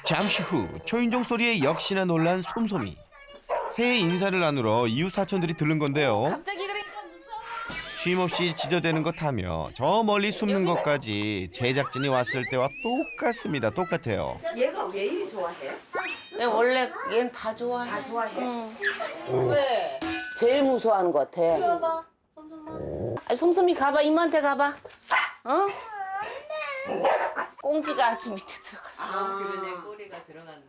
잠시 후 초인종 소리에 역시나 놀란 솜솜이. 새해 인사를 나누러 이웃 사촌들이 들른 건데요. 갑자기 그러니까 무서워. 쉼없이 지저대는 것 하며 저 멀리 숨는 것까지 제작진이 왔을 때와 똑같습니다. 똑같아요. 얘가 왜 이리 좋아해? 원래 얘는 다 좋아해. 다 좋아해? 왜? 제일 무서워하는 것 같아. 봐봐. 솜솜아. 아니, 솜솜이 가봐, 이모한테 가봐. 어? 꽁지가 아주 밑에 들어갔어. 그러네, 꼬리가 들어갔네.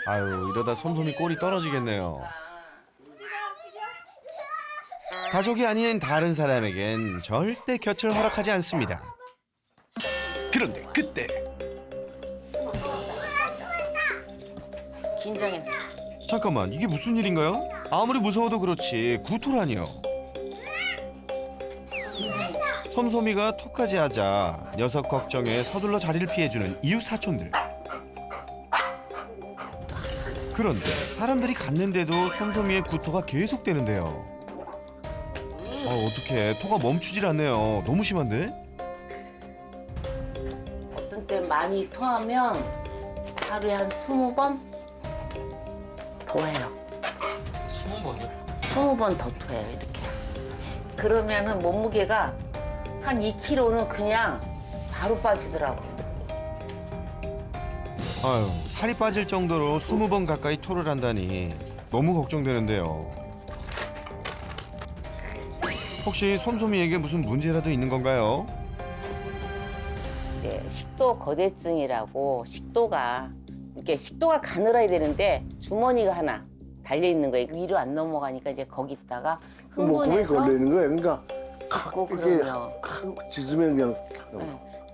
아유, 이러다 솜솜이 꼴이 떨어지겠네요. 가족이 아닌 다른 사람에겐 절대 곁을 허락하지 않습니다. 그런데 그때 긴장했어. 잠깐만, 이게 무슨 일인가요? 아무리 무서워도 그렇지 구토라니요. 솜솜이가 턱까지 하자 녀석 걱정에 서둘러 자리를 피해주는 이웃 사촌들. 그런데 사람들이 갔는데도 솜솜이의 구토가 계속되는데요. 어떡해, 토가 멈추질 않네요. 너무 심한데? 어떤 때 많이 토하면 하루에 한 20번 토해요. 20번이요? 20번 더 토해요, 이렇게. 그러면은 몸무게가 한 2kg는 그냥 바로 빠지더라고요. 아유, 살이 빠질 정도로 20번 가까이 토를 한다니 너무 걱정되는데요. 혹시 솜솜이에게 무슨 문제라도 있는 건가요? 이제 식도 거대증이라고 식도가 가늘어야 되는데 주머니가 하나 달려 있는 거예요. 위로 안 넘어가니까 이제 거기다가 목구멍에 흥분해서 걸려 있는 거야. 그러니까 짚고 이렇게 그러면 짖으면 그냥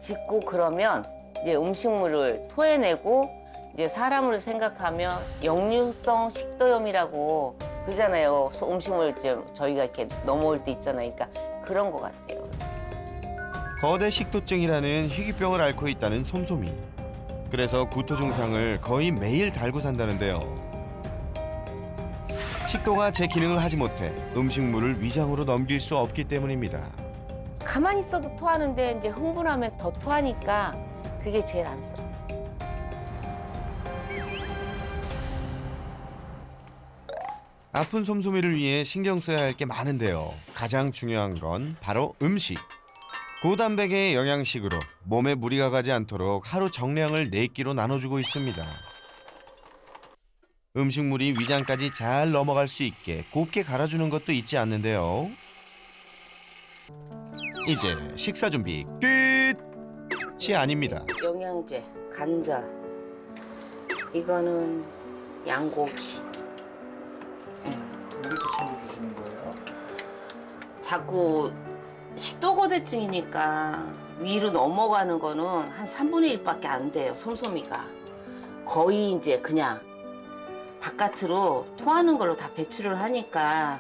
짚고 그러면 이제 음식물을 토해내고 이제 사람을 생각하면 역류성 식도염이라고 그러잖아요. 음식물 좀 저희가 이렇게 넘어올 때 있잖아요. 그러니까 그런 것 같아요. 거대 식도증이라는 희귀병을 앓고 있다는 솜솜이. 그래서 구토 증상을 거의 매일 달고 산다는데요. 식도가 제 기능을 하지 못해 음식물을 위장으로 넘길 수 없기 때문입니다. 가만히 있어도 토하는데 이제 흥분하면 더 토하니까 그게 제일 안쓰럽죠. 아픈 솜솜이를 위해 신경 써야 할 게 많은데요. 가장 중요한 건 바로 음식. 고단백의 영양식으로 몸에 무리가 가지 않도록 하루 정량을 4끼로 나눠주고 있습니다. 음식물이 위장까지 잘 넘어갈 수 있게 곱게 갈아주는 것도 잊지 않는데요. 이제 식사 준비 끝이 아닙니다. 영양제, 간장. 이거는 양고기. 우리도 챙겨주시는 거예요? 자꾸 식도거대증이니까 위로 넘어가는 거는 한 3분의 1밖에 안 돼요, 솜솜이가. 거의 이제 그냥 바깥으로 토하는 걸로 다 배출을 하니까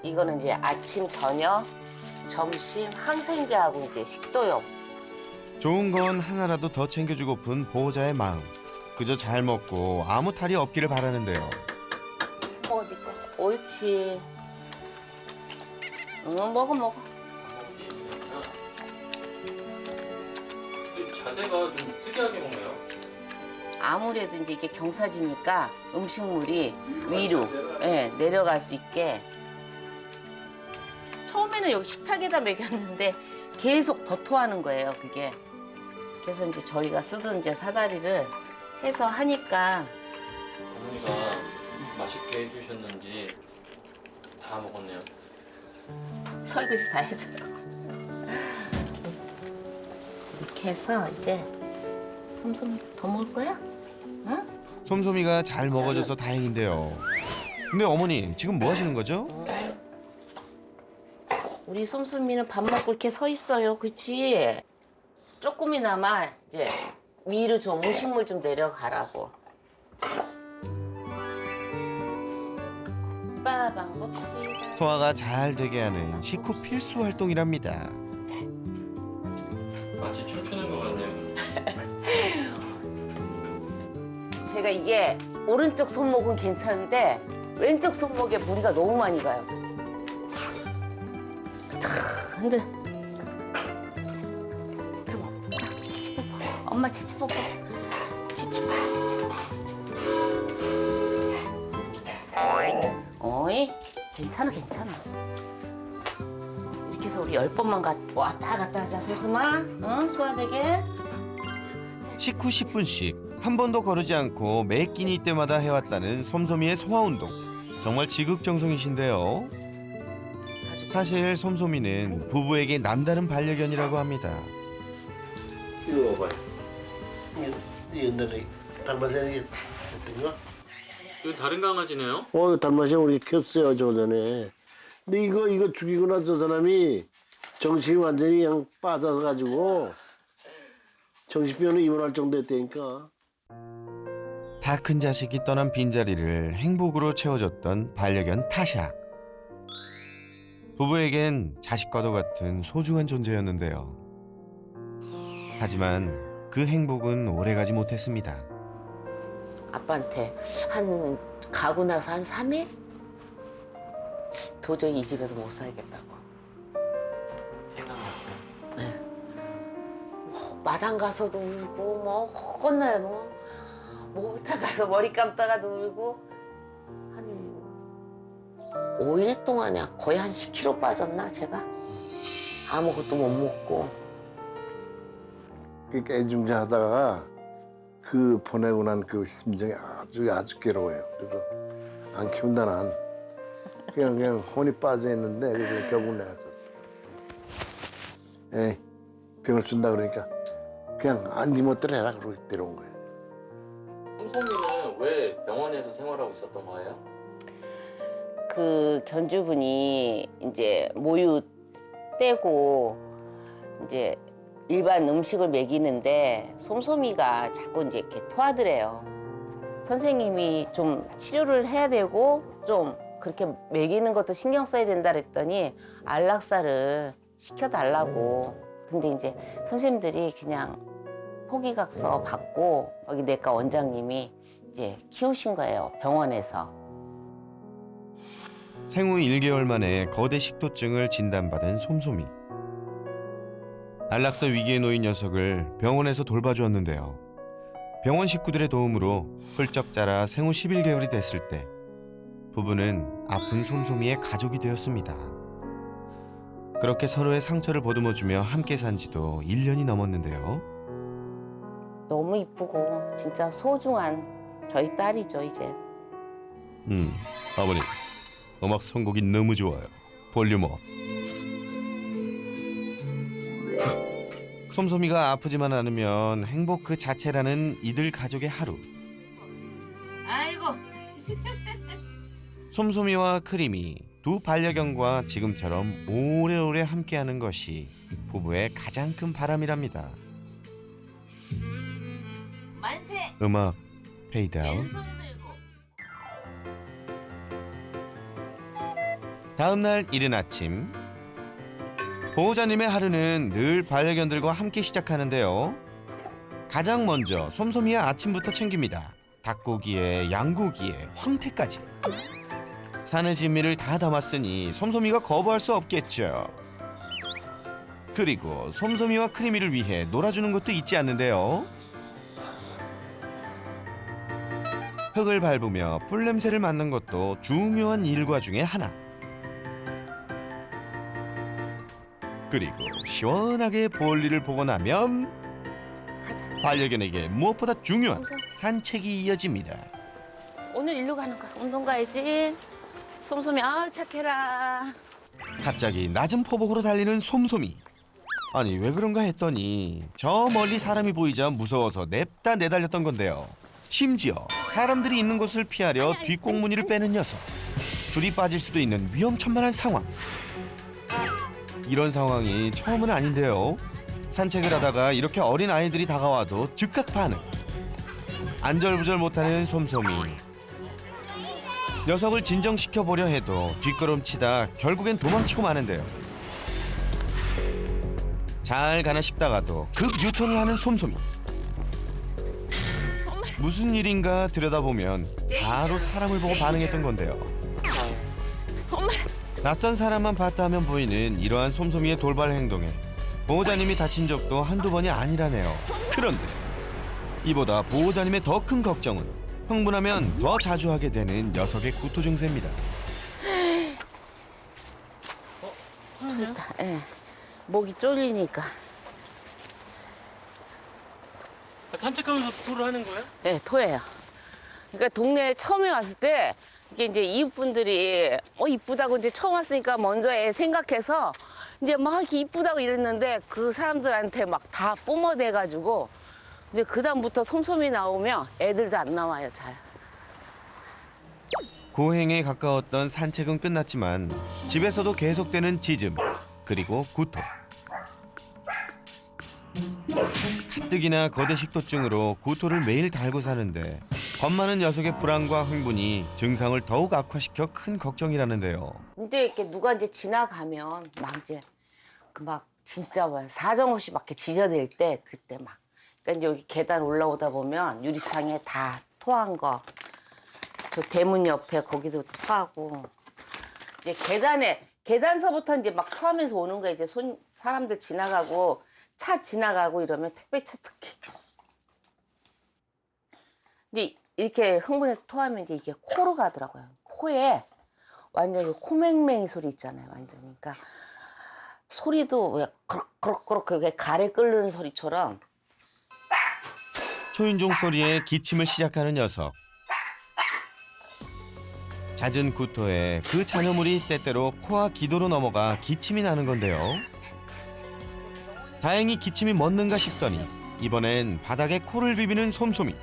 이거는 이제 아침, 저녁, 점심 항생제하고 이제 식도염. 좋은 건 하나라도 더 챙겨주고픈 보호자의 마음. 그저 잘 먹고 아무 탈이 없기를 바라는데요. 어디 거? 옳지. 응, 먹어. 자세가 좀 특이하게 먹네요. 아무래도 이제 이게 경사지니까 음식물이 위로 내려갈 수 있게. 처음에는 여기 식탁에다 먹였는데 계속 더 토하는 거예요, 그게. 그래서 이제 저희가 쓰던 이제 사다리를 해서 하니까 어머니가 맛있게 해주셨는지 다 먹었네요. 설거지 다 해줘요. 이렇게 해서 이제 솜솜이 더 먹을 거야? 응? 솜솜이가 잘 먹어줘서 다행인데요. 근데 어머니 지금 뭐 하시는 거죠? 우리 솜솜이는 밥 먹고 이렇게 서 있어요, 그치? 조금이나마 이제 위로 좀 음식물 좀 내려가라고. 빠방 봅시다. 소화가 잘 되게 하는 식후 필수 활동이랍니다. 마치 춤추는 것 같네요. 제가 이게 오른쪽 손목은 괜찮은데 왼쪽 손목에 무리가 너무 많이 가요. 근데 엄마 치치 뽀뽀. 치치 봐, 치치 봐, 치치. 어이, 괜찮아, 괜찮아. 이렇게 해서 우리 10번만 왔다 갔다 하자, 솜솜아. 응, 소화되게. 식후 10분씩 한 번도 거르지 않고 매 끼니 때마다 해왔다는 솜솜이의 소화운동. 정말 지극정성이신데요. 사실 솜솜이는 부부에게 남다른 반려견이라고 합니다. 이거 봐봐요. 옛날에 달마시안이 했던 거? 그 다른 강아지네요? 달마시안 우리 키웠어요, 저 전에. 근데 이거 죽이고 나서 저 사람이 정신이 완전히 그냥 빠져서 가지고 정신병원에 입원할 정도 했다니까. 다 큰 자식이 떠난 빈자리를 행복으로 채워줬던 반려견 타샤. 부부에겐 자식과도 같은 소중한 존재였는데요. 하지만 그 행복은 오래가지 못했습니다. 아빠한테 가고 나서 한 3일? 도저히 이 집에서 못 살겠다고. 생각났어요. 마당 가서도 울고, 건너에 목욕탕 가서 머리 감다가도 울고, 한 5일 동안에 거의 한 10kg 빠졌나, 제가? 아무것도 못 먹고. 그러니까 애중자하다가 그 보내고 난 그 심정이 아주 괴로워요. 그래서 안 키운다 난. 그냥 혼이 빠져 있는데 그래서 결국 내가 썼어. 에이, 병을 준다 그러니까 그냥 안 기멋대로 해라 그러고 데려온 거예요. 솜솜이는 왜 병원에서 생활하고 있었던 거예요? 그 견주분이 이제 모유 떼고 이제 일반 음식을 먹이는데 솜솜이가 자꾸 이제 이렇게 토하더래요. 선생님이 좀 치료를 해야 되고 좀 그렇게 먹이는 것도 신경 써야 된다 그랬더니 안락사를 시켜달라고. 근데 이제 선생님들이 그냥 포기각서 받고 여기 내과 원장님이 이제 키우신 거예요, 병원에서. 생후 1개월 만에 거대 식도증을 진단받은 솜솜이. 안락사 위기에 놓인 녀석을 병원에서 돌봐주었는데요. 병원 식구들의 도움으로 훌쩍 자라 생후 11개월이 됐을 때 부부는 아픈 솜솜이의 가족이 되었습니다. 그렇게 서로의 상처를 보듬어주며 함께 산 지도 1년이 넘었는데요. 너무 이쁘고 진짜 소중한 저희 딸이죠, 이제. 아버님, 음악 선곡이 너무 좋아요. 볼륨 업. 솜솜이가 아프지만 않으면 행복 그 자체라는 이들 가족의 하루. 아이고. 솜솜이와 크림이 두 반려견과 지금처럼 오래오래 함께하는 것이 부부의 가장 큰 바람이랍니다. 만세. 음악 페이드아웃. 왼손 들고. 다음 날 이른 아침, 보호자님의 하루는 늘 반려견들과 함께 시작하는데요. 가장 먼저 솜솜이의 아침부터 챙깁니다. 닭고기에 양고기에 황태까지. 산의 진미를 다 담았으니 솜솜이가 거부할 수 없겠죠. 그리고 솜솜이와 크리미를 위해 놀아주는 것도 잊지 않는데요. 흙을 밟으며 뿔냄새를 맡는 것도 중요한 일과 중에 하나. 그리고 시원하게 볼일을 보고 나면 반려견에게 무엇보다 중요한 산책이 이어집니다. 오늘 일로 가는 거야. 운동 가야지. 솜솜이 착해라. 갑자기 낮은 포복으로 달리는 솜솜이. 아니 왜 그런가 했더니 저 멀리 사람이 보이자 무서워서 냅다 내달렸던 건데요. 심지어 사람들이 있는 곳을 피하려 뒷꽁무니를 빼는 녀석. 줄이 빠질 수도 있는 위험천만한 상황. 이런 상황이 처음은 아닌데요. 산책을 하다가 이렇게 어린 아이들이 다가와도 즉각 반응. 안절부절 못하는 솜솜이. 녀석을 진정시켜보려 해도 뒷걸음치다 결국엔 도망치고 마는데요. 잘 가나 싶다가도 급 유턴을 하는 솜솜이. 무슨 일인가 들여다보면 바로 사람을 보고 반응했던 건데요. 낯선 사람만 봤다 하면 보이는 이러한 솜솜이의 돌발 행동에 보호자님이 다친 적도 한두 번이 아니라네요. 그런데 이보다 보호자님의 더 큰 걱정은 흥분하면 더 자주 하게 되는 녀석의 구토 증세입니다. 예. 목이 쫄리니까. 산책하면서 토를 하는 거예요? 네, 토해요. 그러니까 동네에 처음에 왔을 때 이게 이제 이웃분들이 이쁘다고 이제 처음 왔으니까 먼저 애 생각해서 이제 막 이렇게 이쁘다고 이랬는데 그 사람들한테 막 다 뿜어대가지고 이제 그다음부터 솜솜이 나오면 애들도 안 나와요, 잘. 고행에 가까웠던 산책은 끝났지만 집에서도 계속되는 짖음 그리고 구토. 가뜩이나 거대 식도증으로 구토를 매일 달고 사는데 겁 많은 녀석의 불안과 흥분이 증상을 더욱 악화시켜 큰 걱정이라는데요. 이제 이렇게 누가 이제 지나가면 막 이제 그 막 진짜 뭐야 사정없이 막 이렇게 짖어댈 때 그때 막 그러니까 여기 계단 올라오다 보면 유리창에 다 토한 거, 저 대문 옆에 거기도 토하고 이제 계단서부터 이제 막 토하면서 오는 거야. 이제 사람들 지나가고 차 지나가고 이러면 택배차 특히. 근데 이렇게 흥분해서 토하면 이제 이게 코로 가더라고요. 코에 완전히 코맹맹이 소리 있잖아요. 완전히. 그러니까 소리도 왜 그럭그럭그럭 그게 가래 끓는 소리처럼. 초인종 소리에 기침을 시작하는 녀석. 잦은 구토에 그 잔여물이 때때로 코와 기도로 넘어가 기침이 나는 건데요. 다행히 기침이 멎는가 싶더니 이번엔 바닥에 코를 비비는 솜솜이.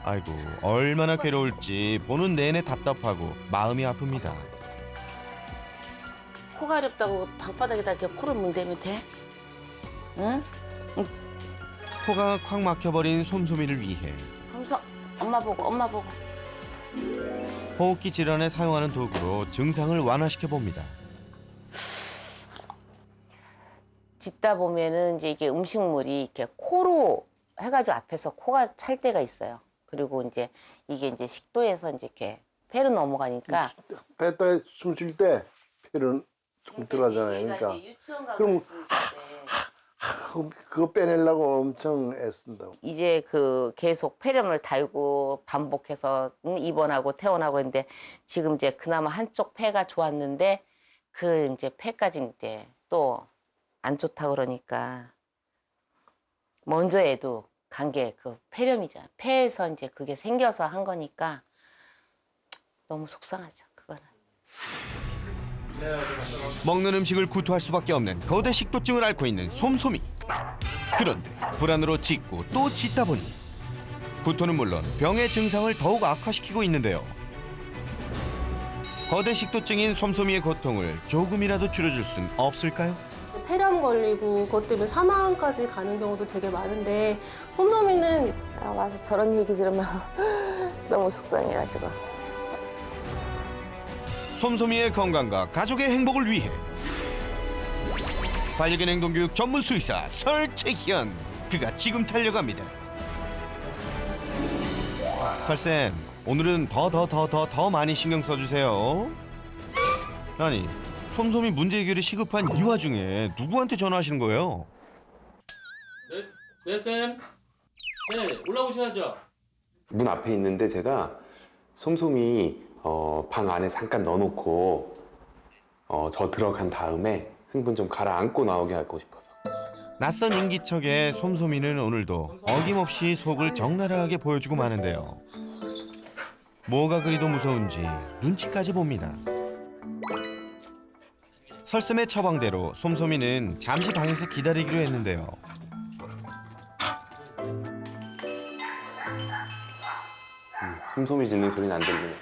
아이고 얼마나 괴로울지 보는 내내 답답하고 마음이 아픕니다. 코 가렵다고 방바닥에다 이렇게 코를 문대면 돼? 응? 코가 콱 막혀버린 솜솜이를 위해 솜솜 엄마 보고. 호흡기 질환에 사용하는 도구로 증상을 완화시켜 봅니다. 짖다 보면은 이제 이게 음식물이 이렇게 코로 해가지고 앞에서 코가 찰 때가 있어요. 그리고 이제 이게 이제 식도에서 이제 이렇게 폐로 넘어가니까. 뺐다가 숨 쉴 때 폐는 좀 들어가잖아요. 그러니까 그럼 그거 빼내려고 엄청 애쓴다고. 이제 그 계속 폐렴을 달고 반복해서 입원하고 퇴원하고 했는데 지금 이제 그나마 한쪽 폐가 좋았는데 그 이제 폐까지 이제 또 안 좋다 그러니까 먼저 애도 간 게 그 폐렴이잖아. 폐에서 이제 그게 생겨서 한 거니까 너무 속상하죠. 그거는. 먹는 음식을 구토할 수밖에 없는 거대 식도증을 앓고 있는 솜솜이. 그런데 불안으로 짖고 또 짖다 보니 구토는 물론 병의 증상을 더욱 악화시키고 있는데요. 거대 식도증인 솜솜이의 고통을 조금이라도 줄여줄 순 없을까요? 폐렴 걸리고 그것 때문에 사망까지 가는 경우도 되게 많은데 솜솜이는 와서 저런 얘기 들으면 너무 속상해가지고. 솜솜이의 건강과 가족의 행복을 위해 반려견 행동교육 전문 수의사 설채현 그가 지금 달려갑니다. 설쌤 오늘은 더 많이 신경 써주세요. 아니 솜솜이 문제 해결이 시급한 이 와중에 누구한테 전화하시는 거예요? 네, 쌤. 네, 올라오셔야죠. 문 앞에 있는데 제가 솜솜이 방 안에 잠깐 넣어놓고 저 들어간 다음에 흥분 좀 가라앉고 나오게 하고 싶어서. 낯선 인기척에 솜솜이는 오늘도 어김없이 속을 적나라하게 보여주고 마는데요. 뭐가 그리도 무서운지 눈치까지 봅니다. 설쌤의 처방대로 솜솜이는 잠시 방에서 기다리기로 했는데요. 솜솜이 짖는 소리는 안 들리네.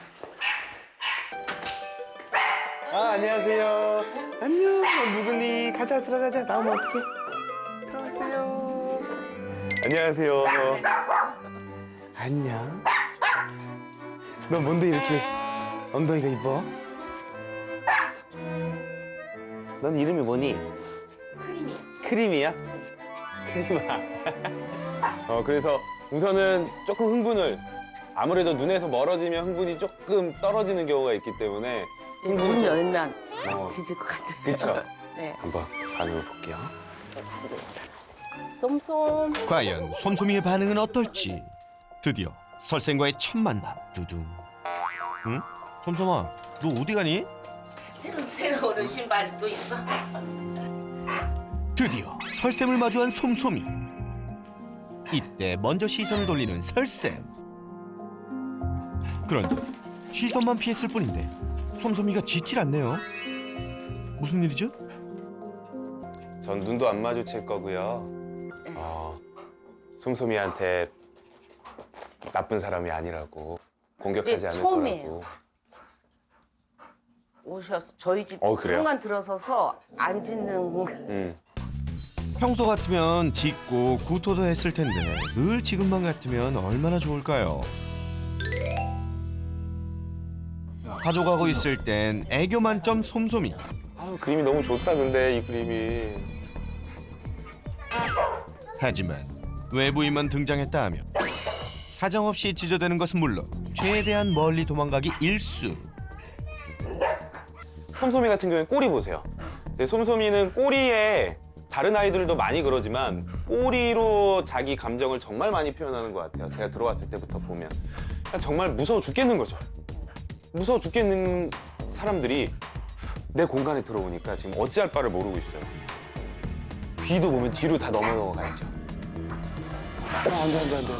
안녕하세요. 안녕. 누구니? 가자 들어가자. 나오면 어떡해? 들어가세요. 안녕하세요. 안녕. 너 뭔데 이렇게 엉덩이가 이뻐? 넌 이름이 뭐니? 크림이야? 크림아. 그래서 우선은 조금 흥분을 아무래도 눈에서 멀어지면 흥분이 조금 떨어지는 경우가 있기 때문에 문 열면 어. 짖을 것 같아요. 그쵸? 네. 한번 반응을 볼게요. 쏨쏨. 과연 솜솜이의 반응은 어떨지. 드디어 설생과의 첫 만남. 두둥. 응? 솜솜아, 너 어디 가니? 새로 오는 신발이 또 있어. 드디어 설쌤을 마주한 솜솜이. 이때 먼저 시선을 돌리는 설쌤. 그런데 시선만 피했을 뿐인데 솜솜이가 짖질 않네요. 무슨 일이죠? 전 눈도 안 마주칠 거고요. 솜솜이한테 나쁜 사람이 아니라고 공격하지 않을 처음이에요. 거라고. 오셔서 저희 집 그래요? 현관 들어서서 안 짖는 평소 같으면 짖고 구토도 했을 텐데 늘 지금만 같으면 얼마나 좋을까요? 가져가고 있을 땐 애교 만점 솜솜이. 그림이 너무 좋다 근데 이 그림이. 하지만 외부인만 등장했다 하면 사정없이 짖어대는 것은 물론 최대한 멀리 도망가기 일수. 솜솜이 같은 경우에 꼬리 보세요. 근데 솜솜이는 꼬리에 다른 아이들도 많이 그러지만 꼬리로 자기 감정을 정말 많이 표현하는 것 같아요. 제가 들어왔을 때부터 보면 정말 무서워 죽겠는 거죠. 무서워 죽겠는 사람들이 내 공간에 들어오니까 지금 어찌할 바를 모르고 있어요. 귀도 보면 뒤로 다 넘어가 있죠. 안 돼.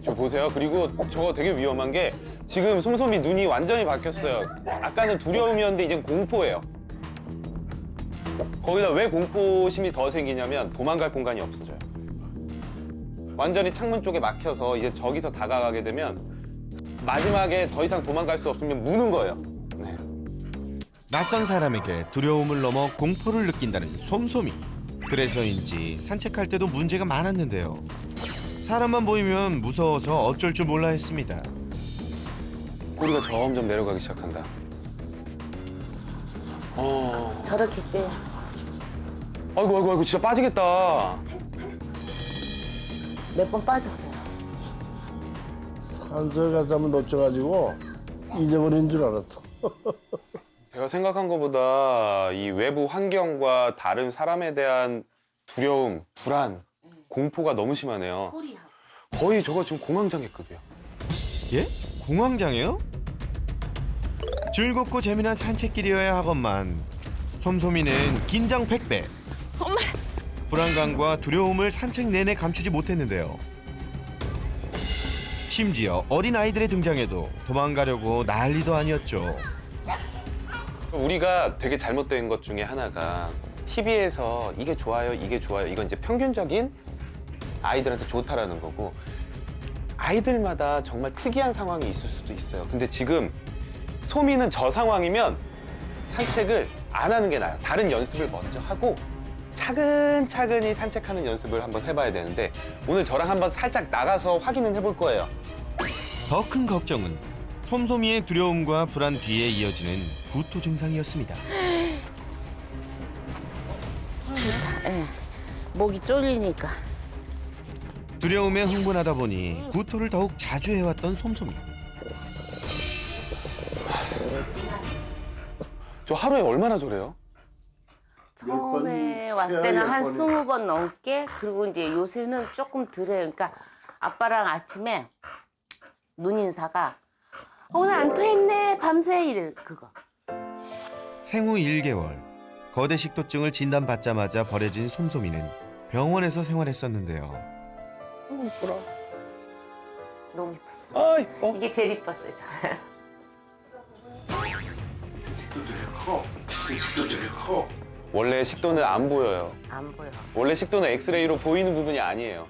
저 보세요. 그리고 저거 되게 위험한 게 지금 솜솜이 눈이 완전히 바뀌었어요. 아까는 두려움이었는데 이젠 공포예요. 거기다 왜 공포심이 더 생기냐면 도망갈 공간이 없어져요. 완전히 창문 쪽에 막혀서 이제 저기서 다가가게 되면 마지막에 더 이상 도망갈 수 없으면 무는 거예요. 네. 낯선 사람에게 두려움을 넘어 공포를 느낀다는 솜솜이. 그래서인지 산책할 때도 문제가 많았는데요. 사람만 보이면 무서워서 어쩔 줄 몰라 했습니다. 꼬리가 점점 내려가기 시작한다. 저렇게 때 아이고 진짜 빠지겠다. 몇 번 빠졌어요. 산소에 가서 한번 놓쳐가지고 잊어버린 줄 알았어. 제가 생각한 것보다 이 외부 환경과 다른 사람에 대한 두려움, 불안, 공포가 너무 심하네요. 거의 저거 지금 공황장애급이에요. 예? 공황장애요? 즐겁고 재미난 산책길이어야 하건만 솜솜이는 긴장 100배. 불안감과 두려움을 산책 내내 감추지 못했는데요. 심지어 어린 아이들의 등장에도 도망가려고 난리도 아니었죠. 우리가 되게 잘못된 것 중에 하나가 TV에서 이게 좋아요, 이건 이제 평균적인 아이들한테 좋다라는 거고 아이들마다 정말 특이한 상황이 있을 수도 있어요. 근데 지금 소미는 저 상황이면 산책을 안 하는 게 나아요. 다른 연습을 먼저 하고 차근차근히 산책하는 연습을 한번 해봐야 되는데 오늘 저랑 한번 살짝 나가서 확인은 해볼 거예요. 더 큰 걱정은 솜솜이의 두려움과 불안 뒤에 이어지는 구토 증상이었습니다. 목이 쫄리니까. 두려움에 흥분하다 보니 구토를 더욱 자주 해왔던 솜솜이. 저 하루에 얼마나 저래요? 처음에 왔을 때는 한 20번 넘게 그리고 이제 요새는 조금 덜해요. 그러니까 아빠랑 아침에 눈인사가 오늘 안 토했네 밤새 이래 그거. 생후 1개월 거대 식도증을 진단받자마자 버려진 솜솜이는 병원에서 생활했었는데요. 이쁘라. 너무 이뻤어. 이뻐. 이게 제일 이뻤어요. 식도 되게 커. 원래 식도는 안 보여요. 안 보여. 원래 식도는 엑스레이로 보이는 부분이 아니에요.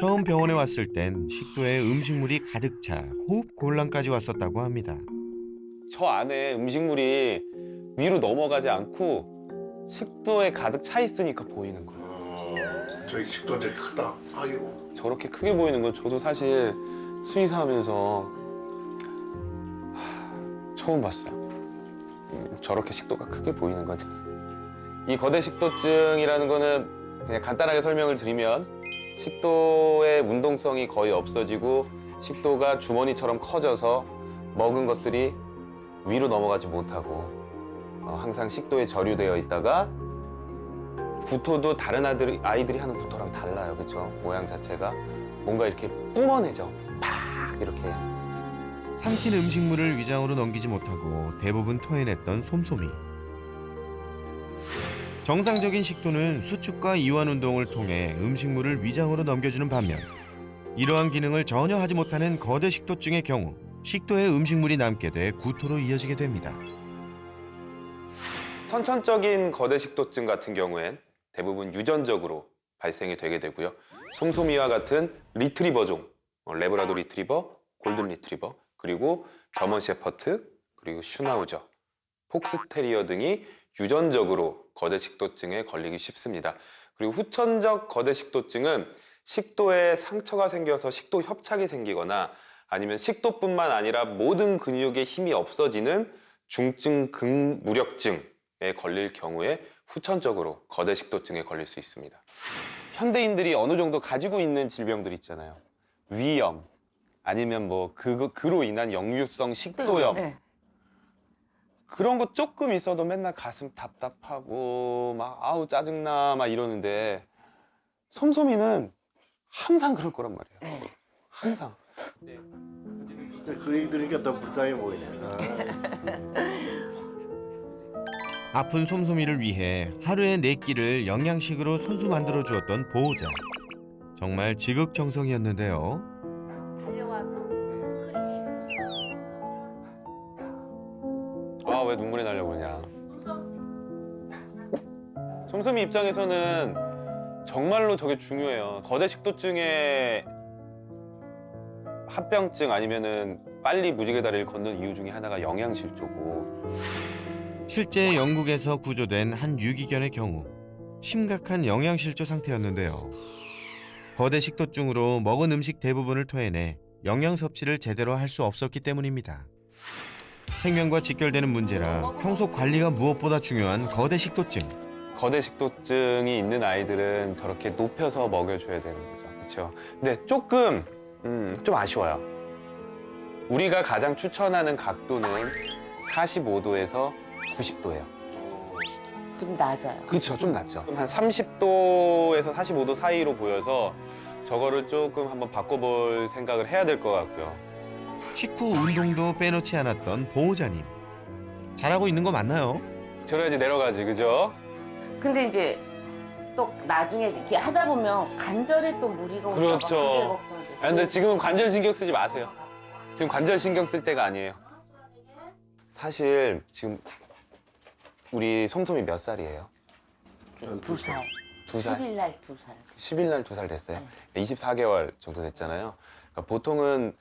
처음 병원에 왔을 땐 식도에 음식물이 가득 차 호흡 곤란까지 왔었다고 합니다. 저 안에 음식물이 위로 넘어가지 않고 식도에 가득 차 있으니까 보이는 거예요. 저기 식도 되게 크다. 아유. 저렇게 크게 보이는 건 저도 사실 수의사하면서 처음 봤어요. 저렇게 식도가 크게 보이는 거죠. 이 거대 식도증이라는 거는 그냥 간단하게 설명을 드리면 식도의 운동성이 거의 없어지고 식도가 주머니처럼 커져서 먹은 것들이 위로 넘어가지 못하고 항상 식도에 저류되어 있다가 구토도 다른 아이들이 하는 구토랑 달라요. 그렇죠? 모양 자체가 뭔가 이렇게 뿜어내죠. 팍 이렇게. 삼킨 음식물을 위장으로 넘기지 못하고 대부분 토해냈던 솜솜이. 정상적인 식도는 수축과 이완 운동을 통해 음식물을 위장으로 넘겨주는 반면 이러한 기능을 전혀 하지 못하는 거대 식도증의 경우 식도에 음식물이 남게 돼 구토로 이어지게 됩니다. 선천적인 거대 식도증 같은 경우엔 대부분 유전적으로 발생이 되게 되고요. 솜솜이와 같은 리트리버종, 레브라도 리트리버, 골든 리트리버, 그리고 저먼 셰퍼드, 그리고 슈나우저, 폭스테리어 등이 유전적으로 거대 식도증에 걸리기 쉽습니다. 그리고 후천적 거대 식도증은 식도에 상처가 생겨서 식도 협착이 생기거나 아니면 식도뿐만 아니라 모든 근육에 힘이 없어지는 중증 극무력증에 걸릴 경우에 후천적으로 거대 식도증에 걸릴 수 있습니다. 현대인들이 어느 정도 가지고 있는 질병들 있잖아요. 위염, 아니면 뭐 그로 인한 역류성 식도염. 네. 그런 거 조금 있어도 맨날 가슴 답답하고 막 아우 짜증나 막 이러는데 솜솜이는 항상 그럴 거란 말이에요. 항상. 그 얘기 들으니까 더 불쌍해 보이네. 아픈 솜솜이를 위해 하루에 4끼를 영양식으로 손수 만들어 주었던 보호자. 정말 지극정성이었는데요. 아, 왜 눈물이 나려고 그러냐. 솜솜이 입장에서는 정말로 저게 중요해요. 거대 식도증의 합병증 아니면은 빨리 무지개 다리를 걷는 이유 중에 하나가 영양실조고. 실제 영국에서 구조된 한 유기견의 경우 심각한 영양실조 상태였는데요. 거대 식도증으로 먹은 음식 대부분을 토해내 영양 섭취를 제대로 할 수 없었기 때문입니다. 생명과 직결되는 문제라 평소 관리가 무엇보다 중요한 거대 식도증. 거대 식도증이 있는 아이들은 저렇게 높여서 먹여줘야 되는 거죠. 그렇죠? 근데 조금 좀 아쉬워요. 우리가 가장 추천하는 각도는 45도에서 90도예요. 좀 낮아요. 그렇죠. 좀 낮죠. 한 30도에서 45도 사이로 보여서 저거를 조금 한번 바꿔볼 생각을 해야 될 것 같고요. 식후 운동도 빼놓지 않았던 보호자님. 잘하고 있는 거 맞나요? 저래야지 내려가지, 그죠? 근데 이제 또 나중에 이렇게 하다 보면 관절에 또 무리가 올까 봐 그렇죠. 그게 걱정돼요. 아, 근데 지금은 관절 신경 쓰지 마세요. 지금 관절 신경 쓸 때가 아니에요. 사실 지금 우리 솜솜이 몇 살이에요? 2살. 2살? 10일 날 2살. 10일 날 2살 됐어요. 24개월 정도 됐잖아요. 그러니까 보통은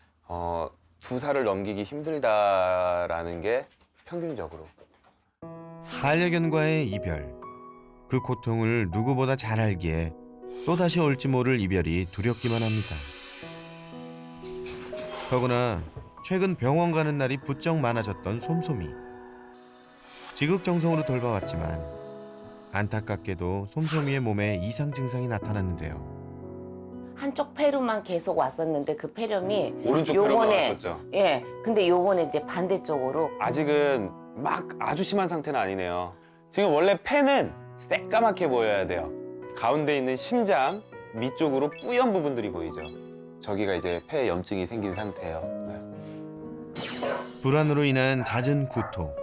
2살을 넘기기 힘들다라는 게 평균적으로. 반려견과의 이별. 그 고통을 누구보다 잘 알기에 또다시 올지 모를 이별이 두렵기만 합니다. 더구나 최근 병원 가는 날이 부쩍 많아졌던 솜솜이. 지극정성으로 돌봐왔지만 안타깝게도 솜솜이의 몸에 이상 증상이 나타났는데요. 한쪽 폐로만 계속 왔었는데 그 폐렴이 오른쪽 폐로만 요번에 왔었죠. 예. 근데 요번에 이제 반대쪽으로 아직은 막 아주 심한 상태는 아니네요. 지금 원래 폐는 새까맣게 보여야 돼요. 가운데 있는 심장 밑쪽으로 뿌연 부분들이 보이죠. 저기가 이제 폐에 염증이 생긴 상태예요. 네. 불안으로 인한 잦은 구토,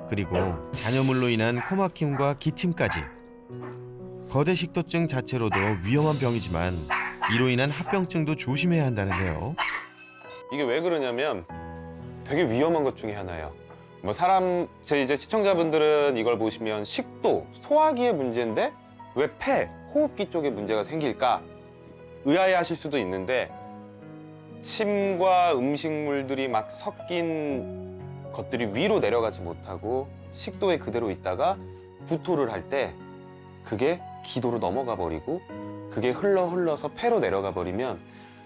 그리고 잔여물로 인한 코막힘과 기침까지. 거대 식도증 자체로도 위험한 병이지만 이로 인한 합병증도 조심해야 한다는데요. 이게 왜 그러냐면 되게 위험한 것 중에 하나예요. 뭐 제 이제 시청자분들은 이걸 보시면 식도, 소화기의 문제인데 왜 폐, 호흡기 쪽에 문제가 생길까 의아해하실 수도 있는데 침과 음식물들이 막 섞인 것들이 위로 내려가지 못하고 식도에 그대로 있다가 구토를 할 때 그게 기도로 넘어가 버리고 그게 흘러서 폐로 내려가 버리면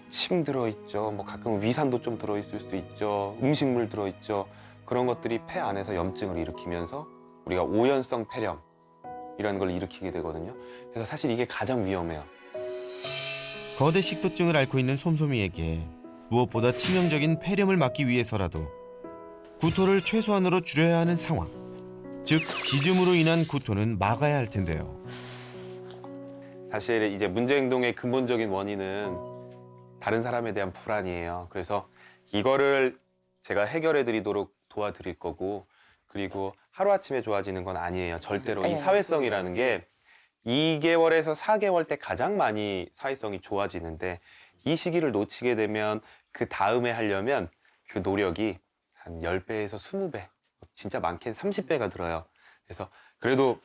침 들어있죠. 뭐 가끔 위산도 좀 들어있을 수 있죠. 음식물 들어있죠. 그런 것들이 폐 안에서 염증을 일으키면서 우리가 오연성 폐렴이라는 걸 일으키게 되거든요. 그래서 사실 이게 가장 위험해요. 거대 식도증을 앓고 있는 솜솜이에게 무엇보다 치명적인 폐렴을 막기 위해서라도 구토를 최소한으로 줄여야 하는 상황. 즉 지즘으로 인한 구토는 막아야 할 텐데요. 사실 이제 문제 행동의 근본적인 원인은 다른 사람에 대한 불안이에요. 그래서 이거를 제가 해결해 드리도록 도와드릴 거고, 그리고 하루아침에 좋아지는 건 아니에요. 절대로. 이 사회성이라는 게 2개월에서 4개월 때 가장 많이 사회성이 좋아지는데, 이 시기를 놓치게 되면 그 다음에 하려면 그 노력이 한 10배에서 20배, 진짜 많게는 30배가 들어요. 그래서 그래도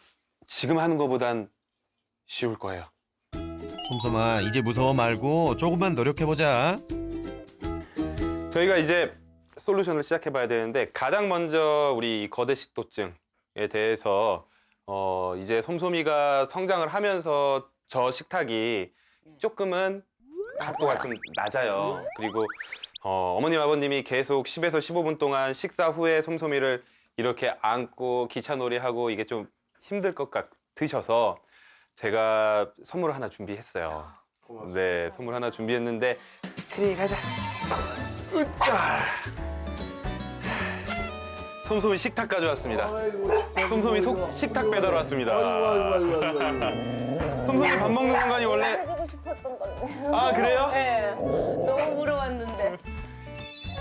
지금 하는 것보단 쉬울 거예요. 솜솜아, 이제 무서워 말고 조금만 노력해보자. 저희가 이제 솔루션을 시작해 봐야 되는데, 가장 먼저 우리 거대 식도증에 대해서 이제 솜솜이가 성장을 하면서 저 식탁이 조금은 각도가 좀 낮아요. 그리고 어머님 아버님이 계속 10에서 15분 동안 식사 후에 솜솜이를 이렇게 안고 기차놀이하고 이게 좀 힘들 것 같으셔서 제가 선물을 하나 준비했어요. 네, 선물 하나 준비했는데, 그래 가자. 으쌰. 솜솜이 식탁 가져왔습니다. 솜솜이 식탁 배달 왔습니다. 아이고. 솜솜이 밥 먹는 공간이 원래. 해주고 싶었던 건데. 아, 그래요? 네. 너무 물어봤는데.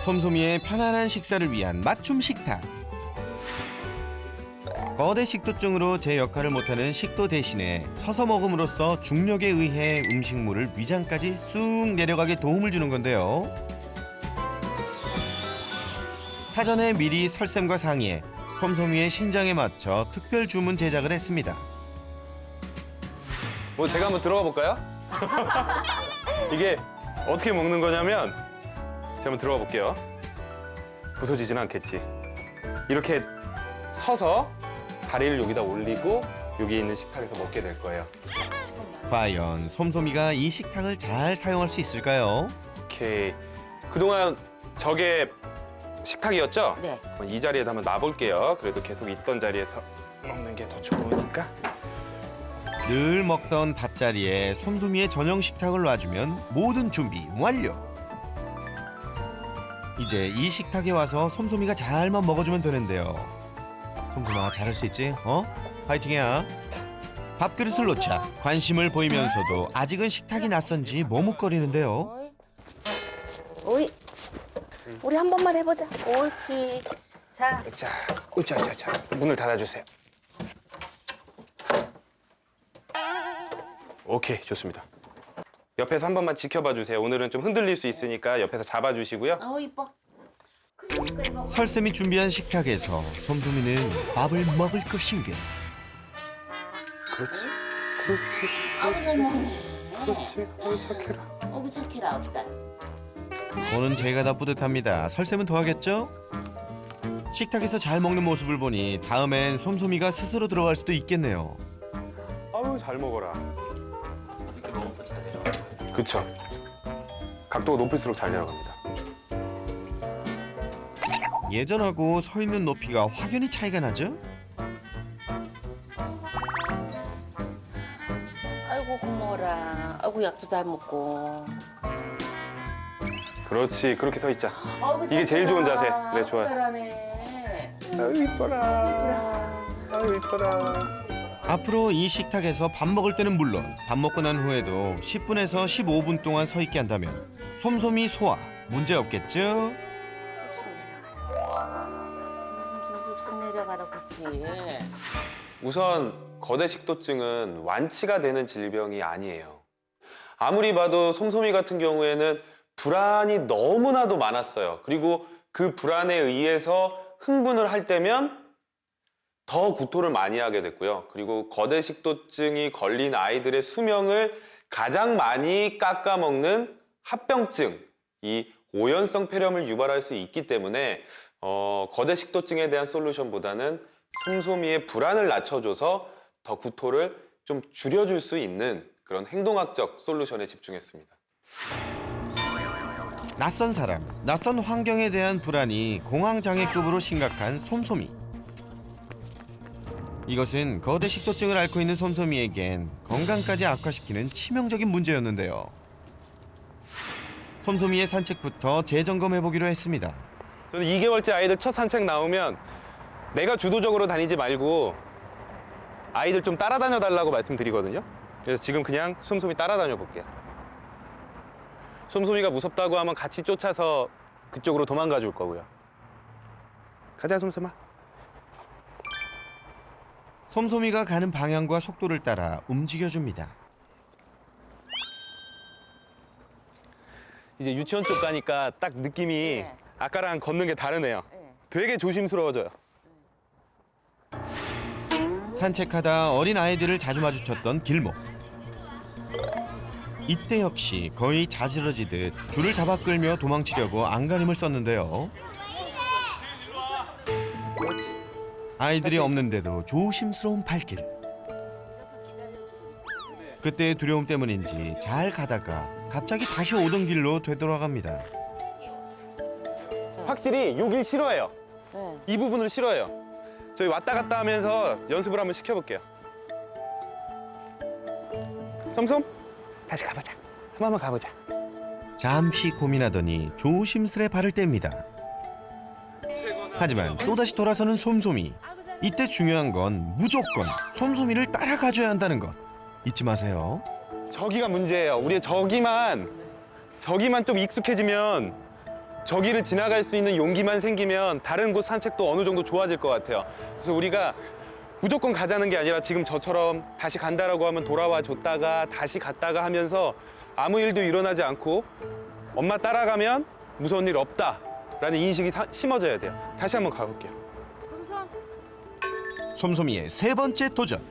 솜솜이의 편안한 식사를 위한 맞춤 식탁. 거대 식도증으로 제 역할을 못하는 식도 대신에 서서 먹음으로써 중력에 의해 음식물을 위장까지 쑥 내려가게 도움을 주는 건데요. 사전에 미리 설쌤과 상의해 솜솜이의 신장에 맞춰 특별 주문 제작을 했습니다. 뭐 제가 한번 들어가 볼까요? 이게 어떻게 먹는 거냐면, 제가 한번 들어가 볼게요. 부서지지는 않겠지. 이렇게 서서 다리를 여기다 올리고 여기 있는 식탁에서 먹게 될 거예요. 과연 솜솜이가 이 식탁을 잘 사용할 수 있을까요? 오케이. 그동안 저게 식탁이었죠? 네. 이 자리에다 한번 놔볼게요. 그래도 계속 있던 자리에서 먹는 게 더 좋으니까. 늘 먹던 밥자리에 솜솜이의 전용 식탁을 놔주면 모든 준비 완료. 이제 이 식탁에 와서 솜솜이가 잘만 먹어주면 되는데요. 솜솜아, 잘할 수 있지? 파이팅이야. 밥그릇을 놓자 관심을 보이면서도 아직은 식탁이 낯선지 머뭇거리는데요. 오이. 우리 한 번만 해보자. 옳지. 자. 자, 문을 닫아주세요. 오케이, 좋습니다. 옆에서 한 번만 지켜봐 주세요. 오늘은 좀 흔들릴 수 있으니까 옆에서 잡아주시고요. 이뻐. 설쌤이 준비한 식탁에서 솜솜이는 밥을 먹을 것인가. 그렇지. 아우 잘 먹네. 그렇지. 착해라. 어구 착해라 우리 딸. 보는 제가 다 뿌듯합니다. 설쌤은 더하겠죠? 식탁에서 잘 먹는 모습을 보니 다음엔 솜솜이가 스스로 들어갈 수도 있겠네요. 아유, 잘 먹어라. 이렇게 먹으면 더 잘 돼요. 그쵸. 각도가 높을수록 잘 내려갑니다. 예전하고 서 있는 높이가 확연히 차이가 나죠? 아이고 고마워라. 아이고 약도 잘 먹고. 그렇지. 그렇게 서 있자. 아이고, 이게 제일 좋은 자세. 네, 좋아요. 잘하네. 아유, 이뻐라. 아유, 이뻐라. 앞으로 이 식탁에서 밥 먹을 때는 물론 밥 먹고 난 후에도 10분에서 15분 동안 서 있게 한다면 솜솜이 소화 문제 없겠죠? 쑥쑥 내려가라 그렇지. 우선 거대 식도증은 완치가 되는 질병이 아니에요. 아무리 봐도 솜솜이 같은 경우에는 불안이 너무나도 많았어요. 그리고 그 불안에 의해서 흥분을 할 때면 더 구토를 많이 하게 됐고요. 그리고 거대 식도증이 걸린 아이들의 수명을 가장 많이 깎아먹는 합병증, 이 오연성 폐렴을 유발할 수 있기 때문에 거대 식도증에 대한 솔루션보다는 솜솜이의 불안을 낮춰줘서 더 구토를 좀 줄여줄 수 있는 그런 행동학적 솔루션에 집중했습니다. 낯선 사람, 낯선 환경에 대한 불안이 공황장애급으로 심각한 솜솜이. 이것은 거대 식도증을 앓고 있는 솜솜이에겐 건강까지 악화시키는 치명적인 문제였는데요. 솜솜이의 산책부터 재점검해보기로 했습니다. 저는 2개월째 아이들 첫 산책 나오면 내가 주도적으로 다니지 말고 아이들 좀 따라다녀 달라고 말씀드리거든요. 그래서 지금 그냥 솜솜이 따라다녀 볼게요. 솜솜이가 무섭다고 하면 같이 쫓아서 그쪽으로 도망가 줄 거고요. 가자, 솜솜아. 솜솜이가 가는 방향과 속도를 따라 움직여줍니다. 이제 유치원 쪽 가니까 딱 느낌이 네. 아까랑 걷는 게 다르네요. 네. 되게 조심스러워져요. 산책하다 어린 아이들을 자주 마주쳤던 길목. 이때 역시 거의 자지러지듯 줄을 잡아 끌며 도망치려고 안간힘을 썼는데요. 아이들이 없는데도 조심스러운 발길. 그때의 두려움 때문인지 잘 가다가 갑자기 다시 오던 길로 되돌아갑니다. 확실히 여길 싫어해요. 네. 이 부분을 싫어해요. 저희 왔다 갔다 하면서 연습을 한번 시켜볼게요. 솜솜, 다시 가보자. 한 번만 가보자. 잠시 고민하더니 조심스레 발을 뗍니다. 하지만 또다시 돌아서는 솜솜이. 이때 중요한 건 무조건 솜솜이를 따라가줘야 한다는 것. 잊지 마세요. 저기가 문제예요. 우리 저기만 좀 익숙해지면 저기를 지나갈 수 있는 용기만 생기면 다른 곳 산책도 어느 정도 좋아질 것 같아요. 그래서 우리가 무조건 가자는 게 아니라 지금 저처럼 다시 간다라고 하면 돌아와 줬다가 다시 갔다가 하면서 아무 일도 일어나지 않고 엄마 따라가면 무서운 일 없다라는 인식이 심어져야 돼요. 다시 한번 가볼게요. 솜솜이의 세 번째 도전.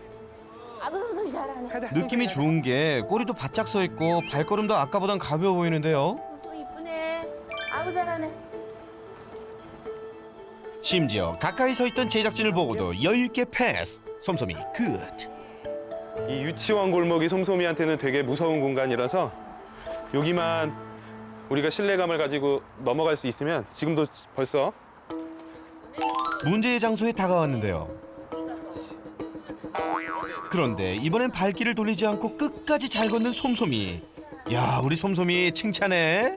아구 솜솜이 잘하네. 가자. 느낌이 좋은 게 꼬리도 바짝 서 있고 발걸음도 아까보단 가벼워 보이는데요. 솜솜이 이쁘네. 아구 잘하네. 심지어 가까이 서 있던 제작진을 보고도 여유 있게 패스. 솜솜이 굿. 이 유치원 골목이 솜솜이한테는 되게 무서운 공간이라서 여기만 우리가 신뢰감을 가지고 넘어갈 수 있으면 지금도 벌써 문제의 장소에 다가왔는데요. 그런데 이번엔 발길을 돌리지 않고 끝까지 잘 걷는 솜솜이. 야, 우리 솜솜이 칭찬해.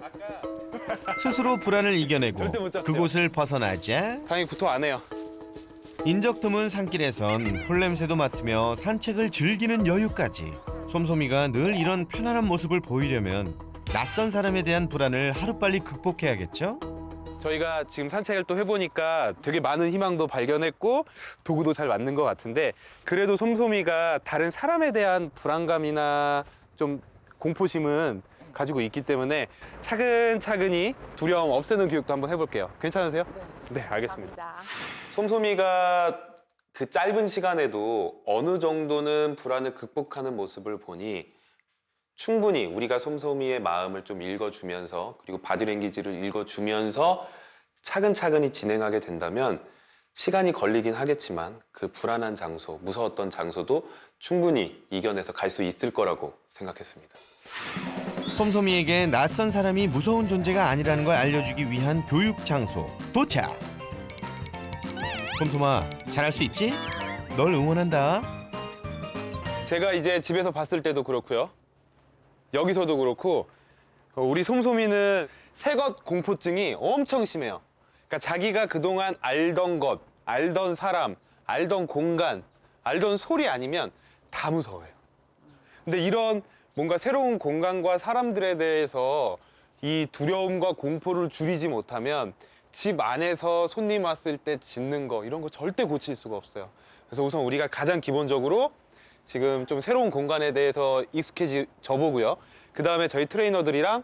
스스로 불안을 이겨내고 절대 못 잡죠. 그곳을 벗어나자 다행히 구토 안 해요. 인적 드문 산길에선 풀냄새도 맡으며 산책을 즐기는 여유까지. 솜솜이가 늘 이런 편안한 모습을 보이려면 낯선 사람에 대한 불안을 하루빨리 극복해야겠죠? 저희가 지금 산책을 또 해보니까 되게 많은 희망도 발견했고 도구도 잘 맞는 것 같은데 그래도 솜솜이가 다른 사람에 대한 불안감이나 좀 공포심은 가지고 있기 때문에 차근차근히 두려움 없애는 교육도 한번 해볼게요. 괜찮으세요? 네, 알겠습니다. 갑니다. 솜솜이가 그 짧은 시간에도 어느 정도는 불안을 극복하는 모습을 보니 충분히 우리가 솜솜이의 마음을 좀 읽어주면서 그리고 바디랭귀지를 읽어주면서 차근차근히 진행하게 된다면 시간이 걸리긴 하겠지만 그 불안한 장소, 무서웠던 장소도 충분히 이겨내서 갈 수 있을 거라고 생각했습니다. 솜솜이에게 낯선 사람이 무서운 존재가 아니라는 걸 알려주기 위한 교육 장소 도착. 솜솜아, 잘할 수 있지? 널 응원한다. 제가 이제 집에서 봤을 때도 그렇고요. 여기서도 그렇고 우리 솜솜이는 새것 공포증이 엄청 심해요. 그러니까 자기가 그동안 알던 것, 알던 사람, 알던 공간, 알던 소리 아니면 다 무서워요. 근데 이런 뭔가 새로운 공간과 사람들에 대해서 이 두려움과 공포를 줄이지 못하면 집 안에서 손님 왔을 때 짖는 거 이런 거 절대 고칠 수가 없어요. 그래서 우선 우리가 가장 기본적으로 지금 좀 새로운 공간에 대해서 익숙해져 보고요. 그 다음에 저희 트레이너들이랑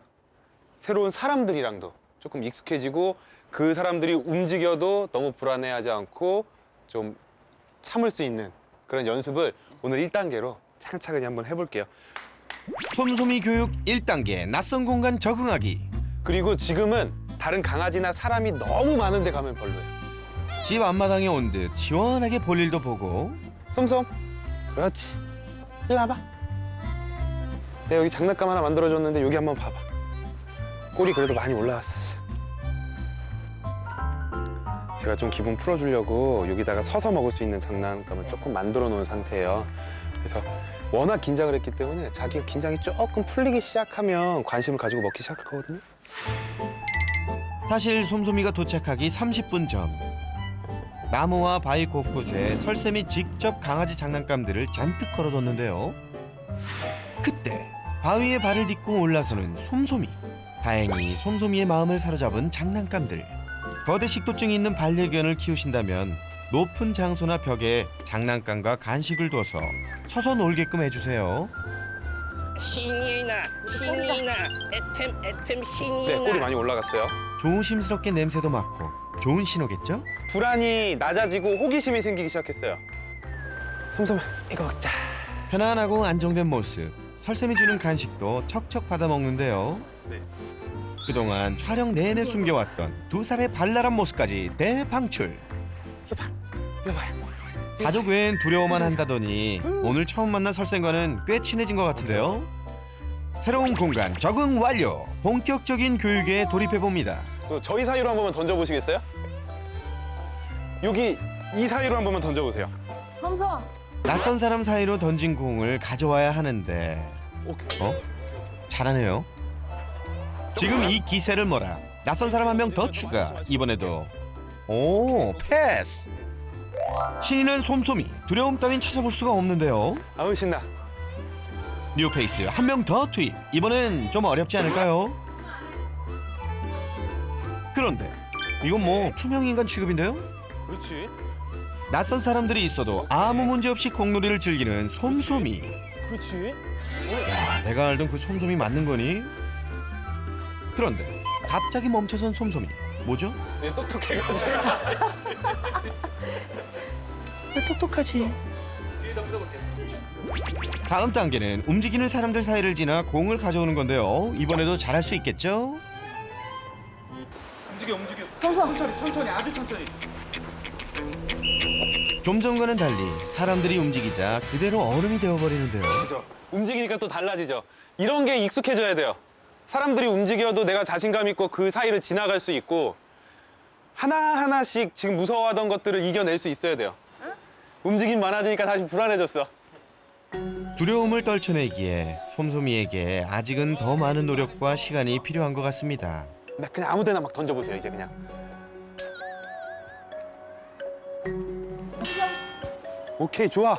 새로운 사람들이랑도 조금 익숙해지고 그 사람들이 움직여도 너무 불안해하지 않고 좀 참을 수 있는 그런 연습을 오늘 1단계로 차근차근히 한번 해볼게요. 솜솜이 교육 1단계 낯선 공간 적응하기. 그리고 지금은 다른 강아지나 사람이 너무 많은 데 가면 별로예요. 집 앞마당에 온 듯 시원하게 볼일도 보고 솜솜, 그렇지. 일로 와봐. 내가 여기 장난감 하나 만들어줬는데 여기 한번 봐봐. 꼬리 그래도 많이 올라왔어. 제가 좀 기분 풀어주려고 여기다가 서서 먹을 수 있는 장난감을 조금 만들어 놓은 상태예요. 그래서 워낙 긴장을 했기 때문에 자기가 긴장이 조금 풀리기 시작하면 관심을 가지고 먹기 시작할 거거든요. 사실 솜솜이가 도착하기 30분 전 나무와 바위 곳곳에 설쌤이 직접 강아지 장난감들을 잔뜩 걸어뒀는데요. 그때 바위에 발을 딛고 올라서는 솜솜이. 다행히 솜솜이의 마음을 사로잡은 장난감들. 거대 식도증이 있는 반려견을 키우신다면 높은 장소나 벽에 장난감과 간식을 둬서 서서 놀게끔 해주세요. 신이 나 애템 신이 네, 나. 꼴이 많이 올라갔어요. 조심스럽게 냄새도 맡고 좋은 신호겠죠? 불안이 낮아지고 호기심이 생기기 시작했어요. 솜솜아, 이거 먹자. 편안하고 안정된 모습. 설쌤이 주는 간식도 척척 받아 먹는데요. 네. 그동안 촬영 내내 숨겨왔던 2살의 발랄한 모습까지 대방출. 이거 봐, 이거 봐요. 가족 외엔 두려워만 한다더니 오늘 처음 만난 설쌤과는 꽤 친해진 것 같은데요. 새로운 공간 적응 완료. 본격적인 교육에 돌입해봅니다. 저희 사이로 한 번만 던져보시겠어요? 여기 이 사이로 한 번만 던져보세요. 솜솜. 낯선 사람 사이로 던진 공을 가져와야 하는데 오케이. 잘하네요. 지금 이 기세를 몰아 낯선 사람 한 명 더 추가. 이번에도 패스. 신인은 솜솜이. 두려움 따윈 찾아볼 수가 없는데요. 아우 신나. 뉴페이스 한 명 더 투입. 이번엔 좀 어렵지 않을까요? 그런데 이건 뭐 투명 인간 취급인데요? 그렇지. 낯선 사람들이 있어도 아무 문제 없이 공놀이를 즐기는 솜솜이. 그렇지. 야, 내가 알던 그 솜솜이 맞는 거니? 그런데 갑자기 멈춰선 솜솜이. 뭐죠? 네, 똑똑해가지고. 왜 똑똑하지? 다음 단계는 움직이는 사람들 사이를 지나 공을 가져오는 건데요. 이번에도 잘할 수 있겠죠? 움직여. 천천히, 아주 천천히. 좀 전과는 달리 사람들이 움직이자 그대로 얼음이 되어버리는데요. 그죠. 움직이니까 또 달라지죠. 이런 게 익숙해져야 돼요. 사람들이 움직여도 내가 자신감 있고 그 사이를 지나갈 수 있고 하나하나씩 지금 무서워하던 것들을 이겨낼 수 있어야 돼요. 움직임 많아지니까 다시 불안해졌어. 두려움을 떨쳐내기에 솜솜이에게 아직은 더 많은 노력과 시간이 필요한 것 같습니다. 나 그냥 아무 데나 막 던져보세요, 이제 그냥. 오케이, 좋아.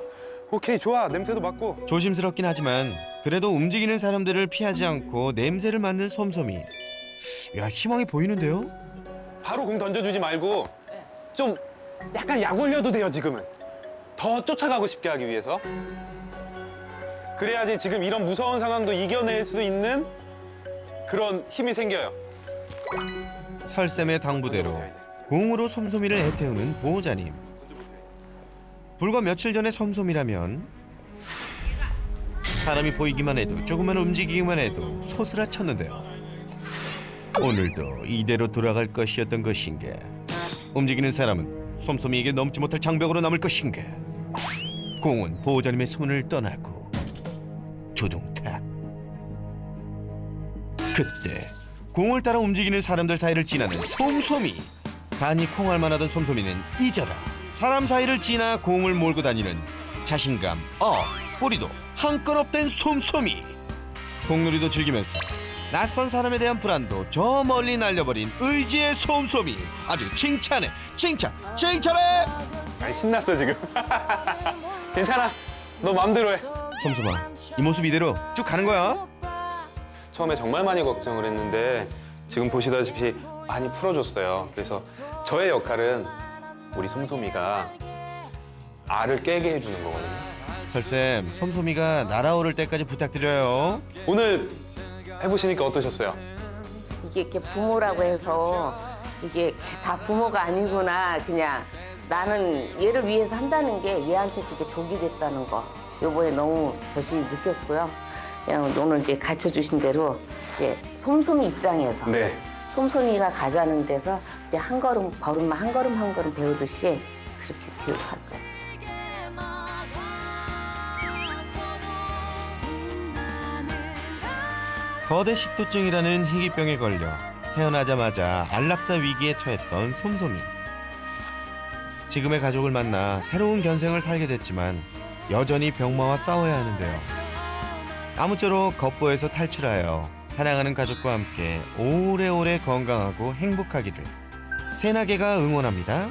냄새도 맡고. 조심스럽긴 하지만 그래도 움직이는 사람들을 피하지 않고 냄새를 맡는 솜솜이. 야, 희망이 보이는데요? 바로 공 던져주지 말고 좀 약간 약 올려도 돼요, 지금은. 더 쫓아가고 싶게 하기 위해서. 그래야지 지금 이런 무서운 상황도 이겨낼 수 있는 그런 힘이 생겨요. 설쌤의 당부대로 공으로 솜솜이를 애태우는 보호자님. 불과 며칠 전의 솜솜이라면 사람이 보이기만 해도 조금만 움직이기만 해도 소스라쳤는데요. 오늘도 이대로 돌아갈 것이었던 것인가. 움직이는 사람은 솜솜이에게 넘지 못할 장벽으로 남을 것인가. 공은 보호자님의 손을 떠나고 두둥탁. 그때 공을 따라 움직이는 사람들 사이를 지나는 솜솜이. 간이 콩알 만하던 솜솜이는 잊어라. 사람 사이를 지나 공을 몰고 다니는 자신감 뿌리도 한껏 업된 솜솜이. 공놀이도 즐기면서 낯선 사람에 대한 불안도 저 멀리 날려버린 의지의 솜솜이. 아주 칭찬해. 아니, 신났어 지금. 괜찮아. 너 마음대로 해. 솜솜아, 이 모습 이대로 쭉 가는 거야. 처음에 정말 많이 걱정을 했는데 지금 보시다시피 많이 풀어줬어요. 그래서 저의 역할은 우리 솜솜이가 알을 깨게 해주는 거거든요. 설쌤, 솜솜이가 날아오를 때까지 부탁드려요. 오늘 해보시니까 어떠셨어요? 이게 이렇게 부모라고 해서 이게 다 부모가 아니구나. 그냥 나는 얘를 위해서 한다는 게 얘한테 그게 독이 됐다는 거. 요번에 너무 저시 느꼈고요. 그냥 오늘 이제 가르쳐 주신 대로 이제 솜솜이 입장에서 네. 솜솜이가 가자는 데서 이제 한 걸음 한 걸음 배우듯이 그렇게 교육할 거예요. 거대 식도증이라는 희귀병에 걸려 태어나자마자 안락사 위기에 처했던 솜솜이. 지금의 가족을 만나 새로운 견생을 살게 됐지만 여전히 병마와 싸워야 하는데요. 아무쪼록 겁보에서 탈출하여 사랑하는 가족과 함께 오래오래 건강하고 행복하기를 새나개가 응원합니다.